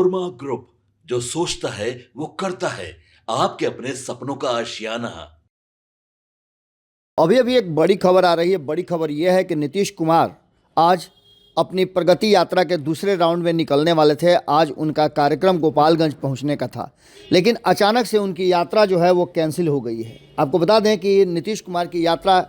नोरमा group, जो सोचता है वो करता है। आपके अपने सपनों का आशियाना। अभी अभी एक बड़ी खबर आ रही है। बड़ी खबर यह है कि नीतीश कुमार आज अपनी प्रगति यात्रा के दूसरे राउंड में निकलने वाले थे। आज उनका कार्यक्रम गोपालगंज पहुंचने का था, लेकिन अचानक से उनकी यात्रा जो है वो कैंसिल हो गई है। आपको बता दें कि नीतीश कुमार की यात्रा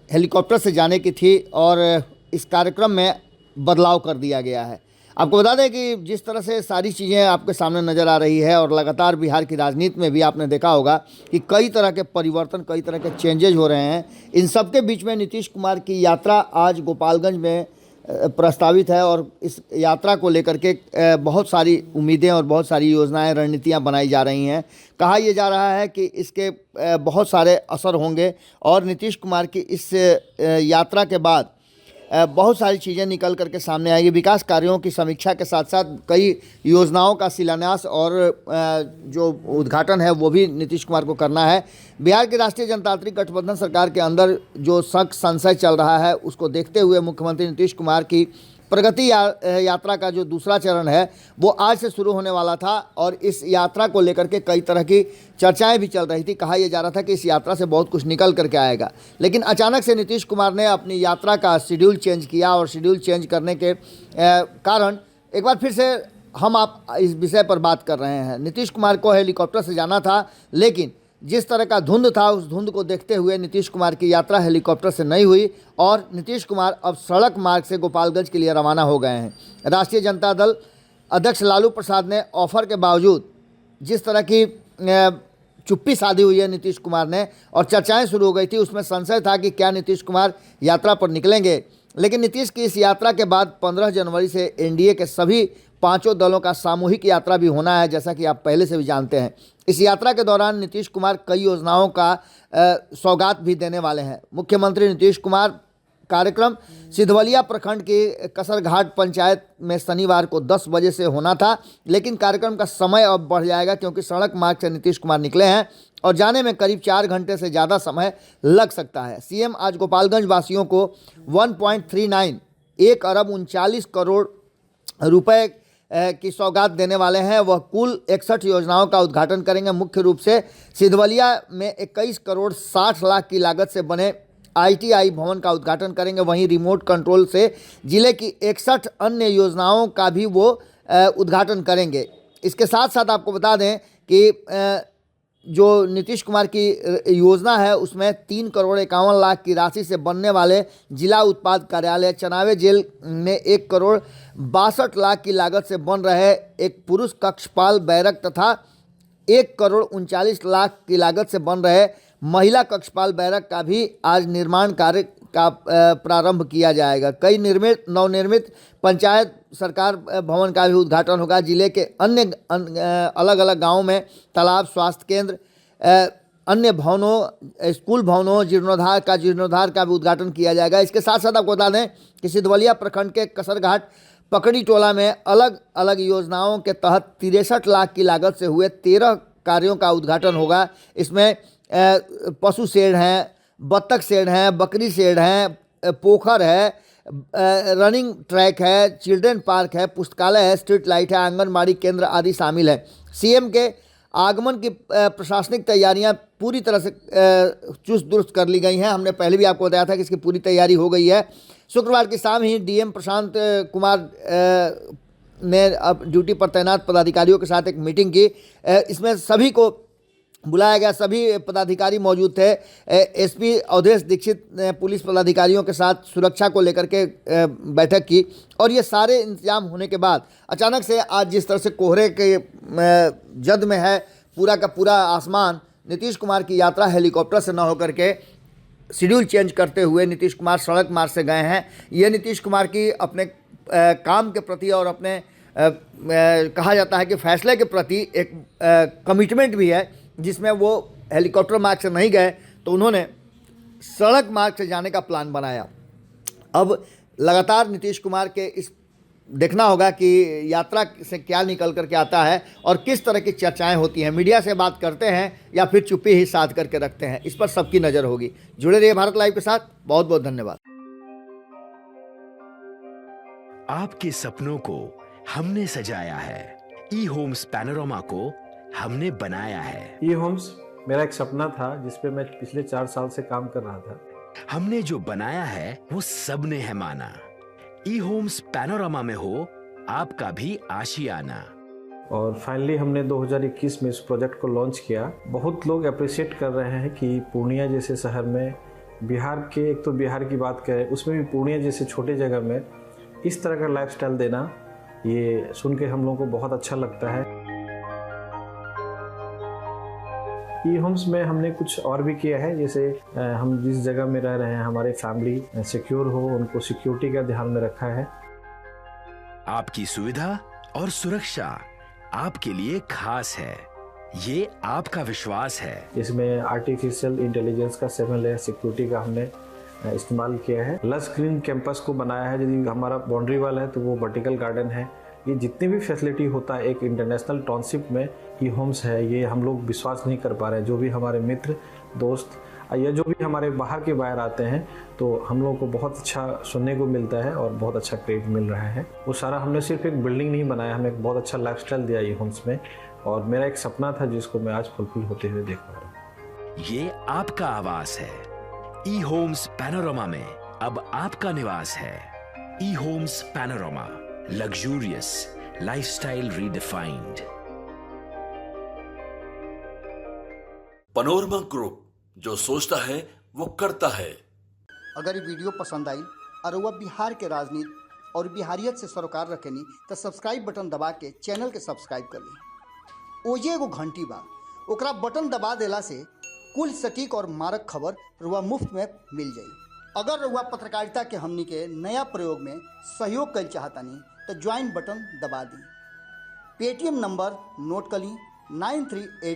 हेलीकॉप्टर से जाने की थी और इस कार्यक्रम में बदलाव कर दिया गया है। आपको बता दें कि जिस तरह से सारी चीज़ें आपके सामने नज़र आ रही है और लगातार बिहार की राजनीति में भी आपने देखा होगा कि कई तरह के परिवर्तन, कई तरह के चेंजेज हो रहे हैं। इन सब के बीच में नीतीश कुमार की यात्रा आज गोपालगंज में प्रस्तावित है और इस यात्रा को लेकर के बहुत सारी उम्मीदें और बहुत सारी योजनाएं, रणनीतियां बनाई जा रही हैं। कहा यह जा रहा है कि इसके बहुत सारे असर होंगे और नीतीश कुमार की इस यात्रा के बाद बहुत सारी चीज़ें निकल करके सामने आएगी। विकास कार्यों की समीक्षा के साथ साथ कई योजनाओं का शिलान्यास और जो उद्घाटन है वो भी नीतीश कुमार को करना है। बिहार की राष्ट्रीय जनतांत्रिक गठबंधन सरकार के अंदर जो शक संशय चल रहा है उसको देखते हुए मुख्यमंत्री नीतीश कुमार की प्रगति यात्रा का जो दूसरा चरण है वो आज से शुरू होने वाला था और इस यात्रा को लेकर के कई तरह की चर्चाएं भी चल रही थी। कहा यह जा रहा था कि इस यात्रा से बहुत कुछ निकल करके आएगा, लेकिन अचानक से नीतीश कुमार ने अपनी यात्रा का शेड्यूल चेंज किया और शेड्यूल चेंज करने के कारण एक बार फिर से हम आप इस विषय पर बात कर रहे हैं। नीतीश कुमार को हेलीकॉप्टर से जाना था, लेकिन जिस तरह का धुंध था उस धुंध को देखते हुए नीतीश कुमार की यात्रा हेलीकॉप्टर से नहीं हुई और नीतीश कुमार अब सड़क मार्ग से गोपालगंज के लिए रवाना हो गए हैं। राष्ट्रीय जनता दल अध्यक्ष लालू प्रसाद ने ऑफर के बावजूद जिस तरह की चुप्पी साधी हुई है नीतीश कुमार ने और चर्चाएं शुरू हो गई थी, उसमें संशय था कि क्या नीतीश कुमार यात्रा पर निकलेंगे। लेकिन नीतीश की इस यात्रा के बाद 15 जनवरी से एनडीए के सभी पांचों दलों का सामूहिक यात्रा भी होना है, जैसा कि आप पहले से भी जानते हैं। इस यात्रा के दौरान नीतीश कुमार कई योजनाओं का सौगात भी देने वाले हैं। मुख्यमंत्री नीतीश कुमार कार्यक्रम सिधवलिया प्रखंड के कसरघाट पंचायत में शनिवार को 10 बजे से होना था, लेकिन कार्यक्रम का समय अब बढ़ जाएगा क्योंकि सड़क मार्ग से नीतीश कुमार निकले हैं और जाने में करीब 4 घंटे से ज़्यादा समय लग सकता है। सीएम आज गोपालगंज वासियों को 1.39 1 अरब 39 करोड़ रुपए की सौगात देने वाले हैं। वह कुल 61 योजनाओं का उद्घाटन करेंगे। मुख्य रूप से सिधवलिया में 21 करोड़ 60 लाख की लागत से बने आईटीआई भवन का उद्घाटन करेंगे। वहीं रिमोट कंट्रोल से जिले की 61 अन्य योजनाओं का भी वो उद्घाटन करेंगे। इसके साथ साथ आपको बता दें कि जो नीतीश कुमार की योजना है उसमें 3 करोड़ 51 लाख की राशि से बनने वाले जिला उत्पाद कार्यालय, चनावे जेल में 1 करोड़ 62 लाख की लागत से बन रहे एक पुरुष कक्षपाल बैरक तथा 1 करोड़ 39 लाख की लागत से बन रहे महिला कक्षपाल बैरक का भी आज निर्माण कार्य का प्रारंभ किया जाएगा। कई नवनिर्मित पंचायत सरकार भवन का भी उद्घाटन होगा। जिले के अन्य अलग अलग गांवों में तालाब, स्वास्थ्य केंद्र, अन्य भवनों, स्कूल भवनों, जीर्णोद्धार का भी उद्घाटन किया जाएगा। इसके साथ साथ आपको बता दें कि सिधवलिया प्रखंड के कसरघाट पकड़ी टोला में अलग अलग योजनाओं के तहत 63 लाख की लागत से हुए 13 कार्यों का उद्घाटन होगा। इसमें पशु शेड हैं, बत्तख शेड हैं, बकरी शेड हैं, पोखर है, रनिंग ट्रैक है, चिल्ड्रन पार्क है, पुस्तकालय है, स्ट्रीट लाइट है, आंगनबाड़ी केंद्र आदि शामिल है। सीएम के आगमन की प्रशासनिक तैयारियां पूरी तरह से चुस्त दुरुस्त कर ली गई हैं। हमने पहले भी आपको बताया था कि इसकी पूरी तैयारी हो गई है। शुक्रवार की शाम ही डीएम प्रशांत कुमार ने अब ड्यूटी पर तैनात पदाधिकारियों के साथ एक मीटिंग की। इसमें सभी को बुलाया गया, सभी पदाधिकारी मौजूद थे। एसपी अवधेश दीक्षित ने पुलिस पदाधिकारियों के साथ सुरक्षा को लेकर के बैठक की और ये सारे इंतजाम होने के बाद अचानक से आज जिस तरह से कोहरे के जद में है पूरा का पूरा आसमान, नीतीश कुमार की यात्रा हेलीकॉप्टर से न होकर के शेड्यूल चेंज करते हुए नीतीश कुमार सड़क मार्ग से गए हैं। ये नीतीश कुमार की अपने काम के प्रति और अपने कहा जाता है कि फैसले के प्रति एक कमिटमेंट भी है, जिसमें वो हेलीकॉप्टर मार्ग से नहीं गए तो उन्होंने सड़क मार्ग से जाने का प्लान बनाया। अब लगातार नीतीश कुमार के इस देखना होगा कि यात्रा से क्या निकल करके आता है और किस तरह की चर्चाएं होती हैं। मीडिया से बात करते हैं या फिर चुप्पी ही साध करके रखते हैं, इस पर सबकी नज़र होगी। जुड़े रहिए भारत लाइव के साथ। बहुत बहुत धन्यवाद। आपके सपनों को हमने सजाया है, ई होम्स पैनोरामा को हमने बनाया है। ई होम्स मेरा एक सपना था जिस पे मैं पिछले 4 साल से काम कर रहा था। हमने जो बनाया है वो सबने है माना। ई होम्स पैनोरामा में हो आपका भी आशियाना। और फाइनली हमने 2021 में इस प्रोजेक्ट को लॉन्च किया। बहुत लोग अप्रिशिएट कर रहे हैं कि पूर्णिया जैसे शहर में, बिहार के, एक तो बिहार की बात करें उसमें भी पूर्णिया जैसे छोटे जगह में इस तरह का लाइफस्टाइल देना, ये सुन के हम लोगों को बहुत अच्छा लगता है। ई होम्स में हमने कुछ और भी किया है, जैसे हम जिस जगह में रह रहे हैं हमारी फैमिली सिक्योर हो, उनको सिक्योरिटी का ध्यान में रखा है। आपकी सुविधा और सुरक्षा आपके लिए खास है, ये आपका विश्वास है। इसमें आर्टिफिशियल इंटेलिजेंस का 7 लेयर सिक्योरिटी का हमने इस्तेमाल किया है। लस ग्रीन कैंपस को बनाया है। यदि हमारा बाउंड्री वाल है तो वो वर्टिकल गार्डन है। ये जितनी भी फैसिलिटी होता है एक इंटरनेशनल टाउनशिप में, ई होम्स है, ये हम लोग विश्वास नहीं कर पा रहे हैं। जो भी हमारे मित्र दोस्त या जो भी हमारे बाहर के बाहर आते हैं तो हम लोगों को बहुत अच्छा सुनने को मिलता है और बहुत अच्छा क्रेडिट मिल रहा है। वो सारा हमने सिर्फ एक बिल्डिंग नहीं बनाया, हमें एक बहुत अच्छा लाइफस्टाइल दिया ई होम्स में, और मेरा एक सपना था जिसको मैं आज फुलफिल होते हुए देख पा रहा हूँ। ये आपका आवास है। ई होम्स पैनोरामा में अब आपका निवास है। E Homes Panorama, luxurious lifestyle redefined. Panorama Group, जो सोचता है वो करता है। अगर ये वीडियो पसंद आई और वह बिहार के राजनीति और बिहारियत से सरोकार रखेनी तो सब्सक्राइब बटन दबा के चैनल के सब्सक्राइब कर ली। ओजे एगो घंटी बा, ओकरा बटन दबा देला से कुल सटीक और मारक खबर रुआ मुफ्त में मिल जाई। अगर रुआ पत्रकारिता के हमनी के नया प्रयोग में सहयोग कर चाहतानी तो ज्वाइन बटन दबा दी। पेटीएम नंबर नोट कर ली 9386